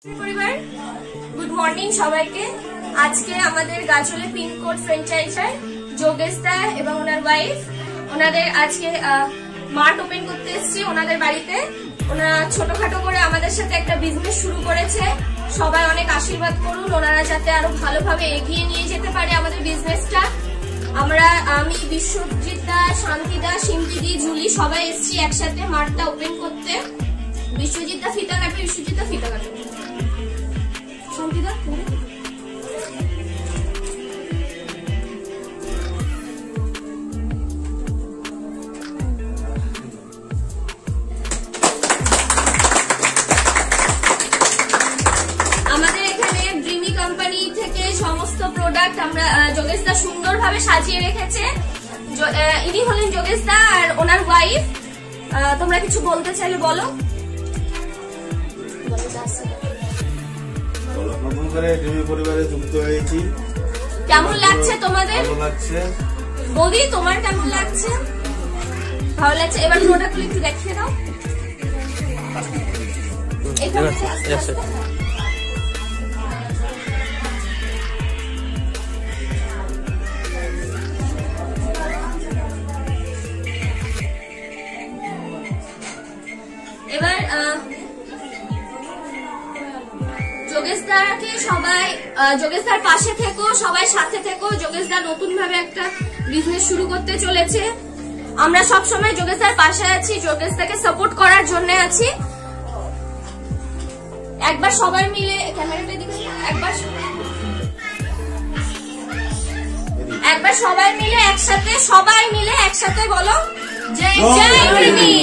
পরিবার good morning সবাইকে। আজকে আমাদের গাজলে পিনকোড ফ্র্যাঞ্চাইজার যোগেশ দা এবং ওনার ওয়াইফ ওনাদের আজকে মার্ট ওপেন করতে এসেছি ওনাদের বাড়িতে। ওনারা ছোটখাটো করে আমাদের সাথে একটা বিজনেস শুরু করেছে। সবাই অনেক আশীর্বাদ করুন, ওনারা যাতে আরো ভালোভাবে এগিয়ে নিয়ে যেতে পারে আমাদের বিজনেসটা। আমি বিশ্বজিৎ দা, শান্তি দা, সিমকিদি, জুলি সবাই এসেছি একসাথে মার্টটা ওপেন করতে। বিশ্বজিৎ দা ফিতা কাটবে, বিশ্বজিৎ দা ফিতা কাটবে, শান্তি দা আমাদের এখানে ড্রিমি কোম্পানি থেকে সমস্ত প্রোডাক্ট আমরা যোগেশ দা সুন্দরভাবে সাজিয়ে রেখেছে। ইনি হলেন যোগেশ দা আর ওনার ওয়াইফ। তোমরা কিছু বলতে চাইলে বলো। নতুন করে ড্রিমি পরিবারে যুক্ত হয়েছি। কেমন লাগছে তোমাদের? ভালো লাগছে। বৌদি তোমার কেমন লাগছে? ভালো লাগছে। এবার প্রোডাক্টগুলো একটু দেখিয়ে দাও। এবার যোগেশদাকে সবাই যোগেশদার পাশে থেকো, সবাই সাথে থেকো। যোগেশদা নতুন ভাবে একটা বিজনেস শুরু করতে চলেছে। আমরা সব সময় যোগেশদার পাশে আছি, যোগেশদাকে সাপোর্ট করার জন্য আছি। একবার সবাই মিলে ক্যামেরাটা দিকে, একবার সবাই মিলে একসাথে বলো জয় জয় ড্রিমি।